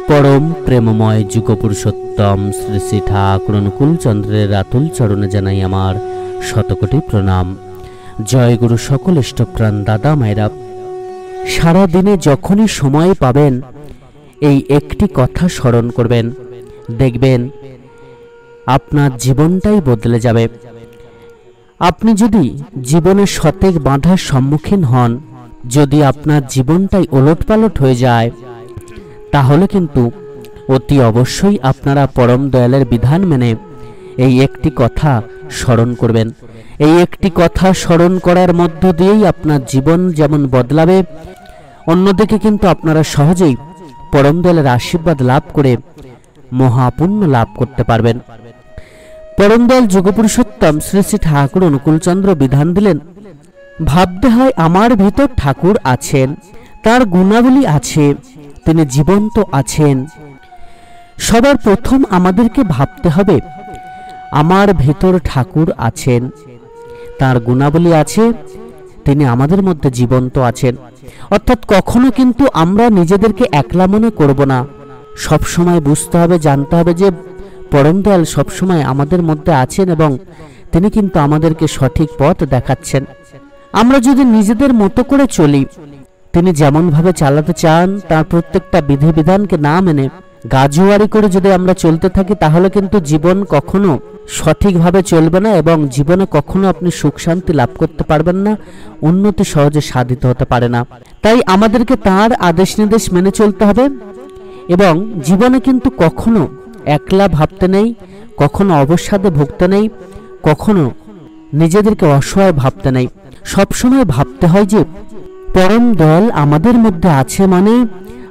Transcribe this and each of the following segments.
परम प्रेममय जुगपुरुषोत्तम श्री श्री ठाकुर अनुकूल चंद्रेर आतुल चरणे जानाई आमार शतकोटी प्रणाम। जय गुरु सकल इष्टप्राण दादा मायरा, सारा दिने जखनी समय पाबेन এই একটি কথা স্মরণ করবেন, দেখবেন আপনার জীবনটাই বদলে যাবে। আপনি যদি জীবনে শতেক বাধার সম্মুখীন হন, যদি আপনার জীবনটাই ওলটপালট হয়ে যায়, তাহলে কিন্তু অতি অবশ্যই আপনারা পরম দয়ালের বিধান মেনে এই একটি কথা স্মরণ করবেন। এই একটি কথা স্মরণ করার মধ্য দিয়েই আপনার জীবন যেমন বদলাবে, অন্যদিকে কিন্তু আপনারা সহজেই পরম দয়ালের আশীর্বাদ লাভ করে মহাপুণ্য লাভ করতে পারবেন। পরম দয়াল যুগপুরুষোত্তম শ্রী শ্রী ঠাকুর অনুকূলচন্দ্র বিধান দিলেন, ভাবতে হয় আমার ভিতর ঠাকুর আছেন, তার গুণাবলী আছে, তিনি জীবন্ত আছেন। সবার প্রথম আমাদেরকে ভাবতে হবে আমার ভিতর ঠাকুর আছেন, তার গুণাবলী আছে, তিনি আমাদের মধ্যে জীবন্ত আছেন। অর্থাৎ কখনো কিন্তু আমরা নিজেদেরকে একলা মনে করব না, সব সময় বুঝতে হবে, জানতে হবে যে পরম দয়াল সবসময় আমাদের মধ্যে আছেন এবং তিনি কিন্তু আমাদেরকে সঠিক পথ দেখাচ্ছেন। আমরা যদি নিজেদের মতো করে চলি, তিনি যেমন ভাবে চালাতে চান তার প্রত্যেকটা বিধিবিধানকে না মেনে গাজুয়ারি করে যদি আমরা চলতে থাকি, তাহলে কিন্তু জীবন কখনো সঠিকভাবে চলবে না এবং জীবনে কখনো আপনি সুখ শান্তি লাভ করতে পারবেন না, উন্নতি সহজে সাধিত হতে পারে না। তাই আমাদেরকে তার আদেশ নির্দেশ মেনে চলতে হবে এবং জীবনে কিন্তু কখনো একলা ভাবতে নেই, কখনো অবসাদে ভুগতে নেই, কখনো নিজেদেরকে অসহায় ভাবতে নেই। সবসময় ভাবতে হয় যে পরম দয়াল আমাদের মধ্যে আছে, মানে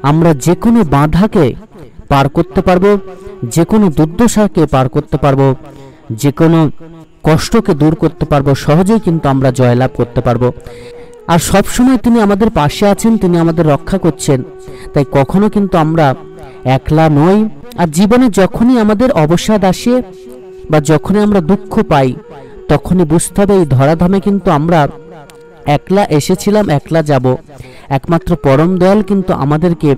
আমরা যে কোনো বাধাকে পার করতে পারবো, যে কোনো দুর্দশাকে পার করতে পারবো, যে কোনো কষ্টকে দূর করতে পারবো, সহজেই কিন্তু আমরা জয়লাভ করতে পারবো। আর সব সময় তিনি আমাদের পাশে আছেন, তিনি আমাদের রক্ষা করছেন। তাই কখনো কিন্তু আমরা একলা নই। আর জীবনে যখনই আমাদের অবসাদ আসে বা যখনই আমরা দুঃখ পাই, তখনই বুঝতে হবে এই ধরাধামে কিন্তু আমরা একলা এসেছিলাম, একলা যাব। একমাত্র পরম দয়াল কিন্তু আমাদেরকে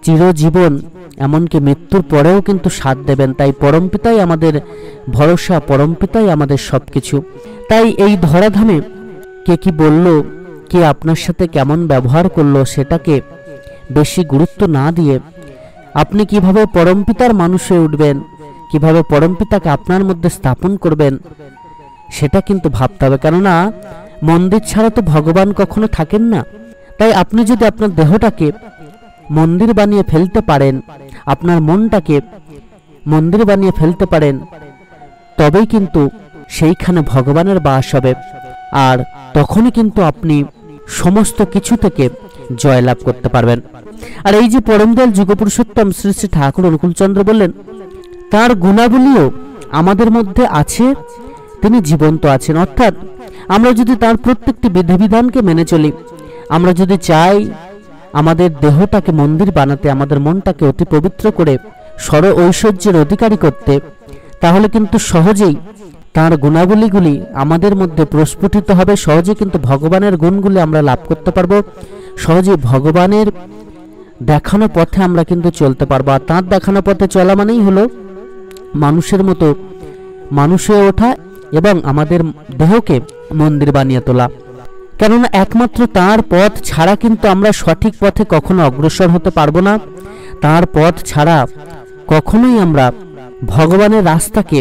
চিরজীবন, এমনকি মৃত্যুর পরেও কিন্তু সাথ দেবেন। তাই পরমপিতাই আমাদের ভরসা, পরমপিতাই আমাদের সবকিছু। তাই এই ধরাধামে কে কি বলল, কে আপনার সাথে কেমন ব্যবহার করলো, সেটাকে বেশি গুরুত্ব না দিয়ে আপনি কিভাবে পরমপিতার মানুষ হয়ে উঠবেন, কিভাবে পরমপিতাকে আপনার মধ্যে স্থাপন করবেন, সেটা কিন্তু ভাবতে হবে। কেননা মন্দির ছাড়া তো ভগবান কখনো থাকেন না। তাই আপনি যদি আপনার দেহটাকে মন্দির বানিয়ে ফেলতে পারেন, আপনার মনটাকে মন্দির বানিয়ে ফেলতে পারেন, তবেই কিন্তু সেইখানে ভগবানের বাস হবে। আর তখনই কিন্তু আপনি সমস্ত কিছু থেকে জয়লাভ করতে পারবেন। আর এই যে পরম দয়াল যুগপুরুষোত্তম শ্রী শ্রী ঠাকুর অনুকূলচন্দ্র বললেন, তার গুণাবলীও আমাদের মধ্যে আছে, তিনি জীবন্ত আছেন। অর্থাৎ আমরা যদি তার প্রত্যেকটি বিধিবিধানকে মেনে চলি, আমরা যদি চাই আমাদের দেহটাকে মন্দির বানাতে, আমাদের মনটাকে অতি পবিত্র করে সর ঐশ্বর্যের অধিকারী করতে, তাহলে কিন্তু সহজেই তার গুণাবলীগুলি আমাদের মধ্যে প্রস্ফুটিত হবে। সহজে কিন্তু ভগবানের গুণগুলি আমরা লাভ করতে পারবো, সহজে ভগবানের দেখানো পথে আমরা কিন্তু চলতে পারবো। আর তার দেখানো পথে চলা মানেই হলো মানুষের মতো মানুষ হয়ে ওঠা এবং আমাদের দেহকে মন্দির বানিয়ে তোলা। কেননা একমাত্র তার পথ ছাড়া কিন্তু আমরা সঠিক পথে কখনো অগ্রসর হতে পারবো না। তার পথ ছাড়া কখনোই আমরা ভগবানের রাস্তাকে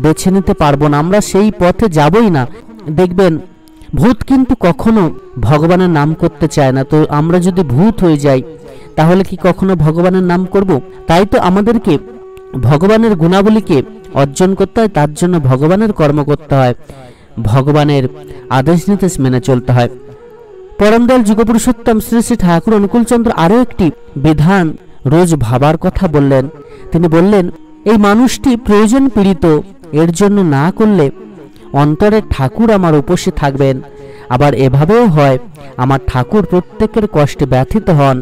বেছে নিতে পারবো না, আমরা সেই পথে যাবই না। দেখবেন ভূত কিন্তু কখনো ভগবানের নাম করতে চায় না। তো আমরা যদি ভূত হয়ে যাই, তাহলে কি কখনো ভগবানের নাম করব? তাই তো আমাদেরকে ভগবানের গুণাবলীকে অর্জন করতে হয়, তার জন্য ভগবানের কর্ম করতে হয়, ভগবানের আদেশ নির্দেশ মেনে চলতে হয়। পরম দয়াল যুগপুরুষোত্তম শ্রী শ্রী ঠাকুর অনুকূলচন্দ্র আরো একটি বিধান রোজ ভাবার কথা বললেন। তিনি বললেন, এই মানুষটি প্রয়োজন পীড়িত, এর জন্য না করলে অন্তরে ঠাকুর আমার উপসে থাকবেন। আবার এভাবেও হয়, আমার ঠাকুর প্রত্যেকের কষ্টে ব্যথিত হন,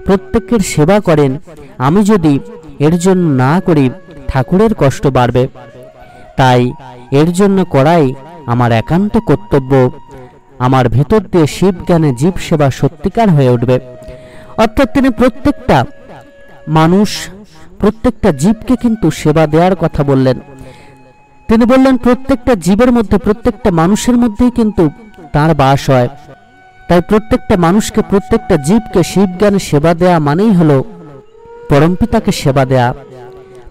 প্রত্যেকের সেবা করেন। আমি যদি এর জন্য না করি, ঠাকুরের কষ্ট বাড়বে। তাই এর জন্য করাই আমার একান্ত কর্তব্য। আমার ভিতর দিয়ে শিব জ্ঞানে জীব সেবা সত্যিকার হয়ে উঠবে। অর্থাৎ তিনি প্রত্যেকটা মানুষ প্রত্যেকটা জীবকে কিন্তু সেবা দেওয়ার কথা বললেন। তিনি বললেন প্রত্যেকটা জীবের মধ্যে, প্রত্যেকটা মানুষের মধ্যেই কিন্তু তার বাস হয়। তাই প্রত্যেকটা মানুষকে, প্রত্যেকটা জীবকে শিবজ্ঞানে সেবা দেয়া মানেই হলো পরমপিতাকে সেবা দেয়া,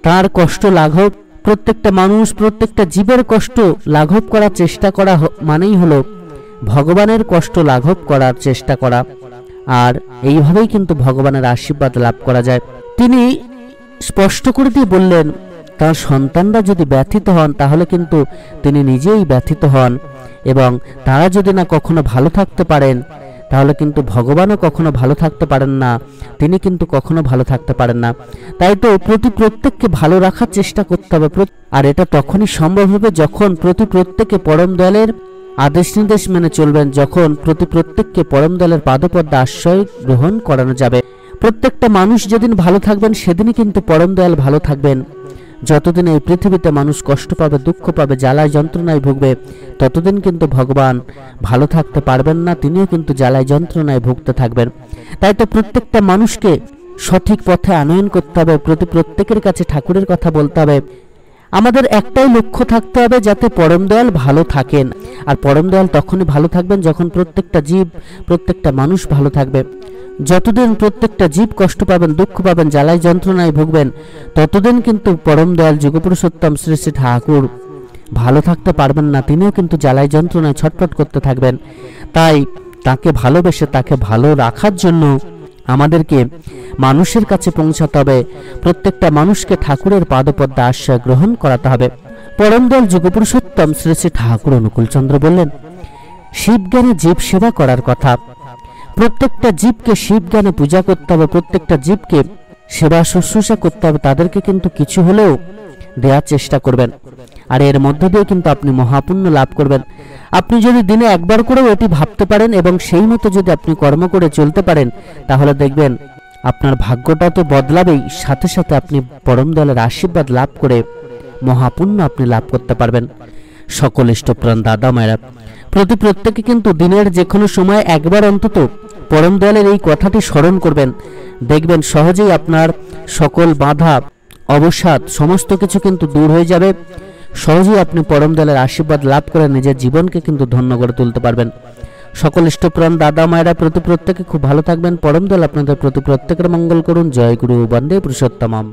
তার কষ্ট লাঘব, প্রত্যেকটা মানুষ প্রত্যেকটা জীবের কষ্ট লাঘব করার চেষ্টা করা মানেই হলো ভগবানের কষ্ট লাঘব করার চেষ্টা করা। আর এইভাবেই কিন্তু ভগবানের আশীর্বাদ লাভ করা যায়। তিনি স্পষ্ট করে দিয়ে বললেন তার সন্তানরা যদি ব্যথিত হন তাহলে কিন্তু তিনি নিজেই ব্যথিত হন, এবং তারা যদি না কখনো ভালো থাকতে পারেন তাহলে কিন্তু ভগবানও কখনো ভালো থাকতে পারেন না, তিনি কিন্তু কখনো ভালো থাকতে পারেন না। তাই তো প্রত্যেককে ভালো রাখার চেষ্টা করতে হবে, আর এটা তখনই সম্ভব হবে যখন প্রত্যেকে পরম দয়ালের আদেশ নির্দেশ মেনে চলবেন, যখন প্রত্যেককে পরম দয়ালের পাদপদ্মে আশ্রয় গ্রহণ করানো যাবে। প্রত্যেকটা মানুষ যেদিন ভালো থাকবেন সেদিনই কিন্তু পরম দয়াল ভালো থাকবেন। যতদিন এই পৃথিবীতে মানুষ কষ্ট পাবে, দুঃখ পাবে, জ্বালায় যন্ত্রণায় ভুগবে, ততদিন কিন্তু ভগবান ভালো থাকতে পারবেন না, তিনিও কিন্তু জ্বালায় যন্ত্রণায় ভুগতে থাকবেন। তাই তো প্রত্যেকটা মানুষকে সঠিক পথে আনয়ন করতে হবে, প্রত্যেকের কাছে ঠাকুরের কথা বলতে হবে। আমাদের একটাই লক্ষ্য থাকতে হবে যাতে পরম দয়াল ভালো থাকেন, আর পরম দয়াল তখনই ভালো থাকবেন যখন প্রত্যেকটা জীব, প্রত্যেকটা মানুষ ভালো থাকবে। যতদিন প্রত্যেকটা জীব কষ্ট পাবেন, দুঃখ পাবেন, জ্বালায় যন্ত্রণায় ভুগবেন, ততদিন কিন্তু পরম দয়াল যুগপুরুষোত্তম শ্রী শ্রী ঠাকুর ভালো থাকতে পারবেন না, তিনিও কিন্তু জ্বালায় যন্ত্রণায় ছটফট করতে থাকবেন। তাই তাকে ভালোবেসে, তাকে ভালো রাখার জন্য আমাদেরকে মানুষের কাছে পৌঁছাতে হবে, প্রত্যেকটা মানুষকে ঠাকুরের পাদপদ্মে আশ্রয় গ্রহণ করাতে হবে। পরম দয়াল যুগপুরুষোত্তম শ্রী শ্রী ঠাকুর অনুকূলচন্দ্র বললেন শিবজ্ঞানে জীব সেবা করার কথা। প্রত্যেকটা জীবকে শিবজ্ঞানে পূজা করতে হবে, প্রত্যেকটা জীবকে সেবা শুশ্রূষা করতে হবে, তাদেরকে কিন্তু কিছু হলেও দেওয়ার চেষ্টা করবেন, আর এর মধ্য দিয়ে কিন্তু আপনি মহাপুণ্য লাভ করবেন। আপনি যদি দিনে একবার করেও এটি ভাবতে পারেন এবং সেই মতো যদি আপনি কর্ম করে চলতে পারেন, তাহলে দেখবেন আপনার ভাগ্যটা তো বদলাবেই, সাথে সাথে আপনি পরম দয়ালের আশীর্বাদ লাভ করে মহাপুণ্য আপনি লাভ করতে পারবেন। সকল ইষ্টপ্রাণ দাদা মায়েরা, প্রত্যেকে কিন্তু দিনের যে কোনো সময় একবার অন্তত পরম দয়ালের এই কথাটি স্মরণ করবেন, দেখবেন সহজেই আপনার সকল বাধা, অবসাদ সমস্ত কিছু কিন্তু দূর হয়ে যাবে। সহজেই আপনি পরম দয়ালের আশীর্বাদ লাভ করে নিজের জীবনকে কিন্তু ধন্য করে তুলতে পারবেন। সকল ইষ্টপ্রাণ দাদা মায়েরা প্রত্যেকে খুব ভালো থাকবেন। পরম দয়াল আপনাদের প্রত্যেকের মঙ্গল করুন। জয় গুরু বন্দে পুরুষোত্তমম।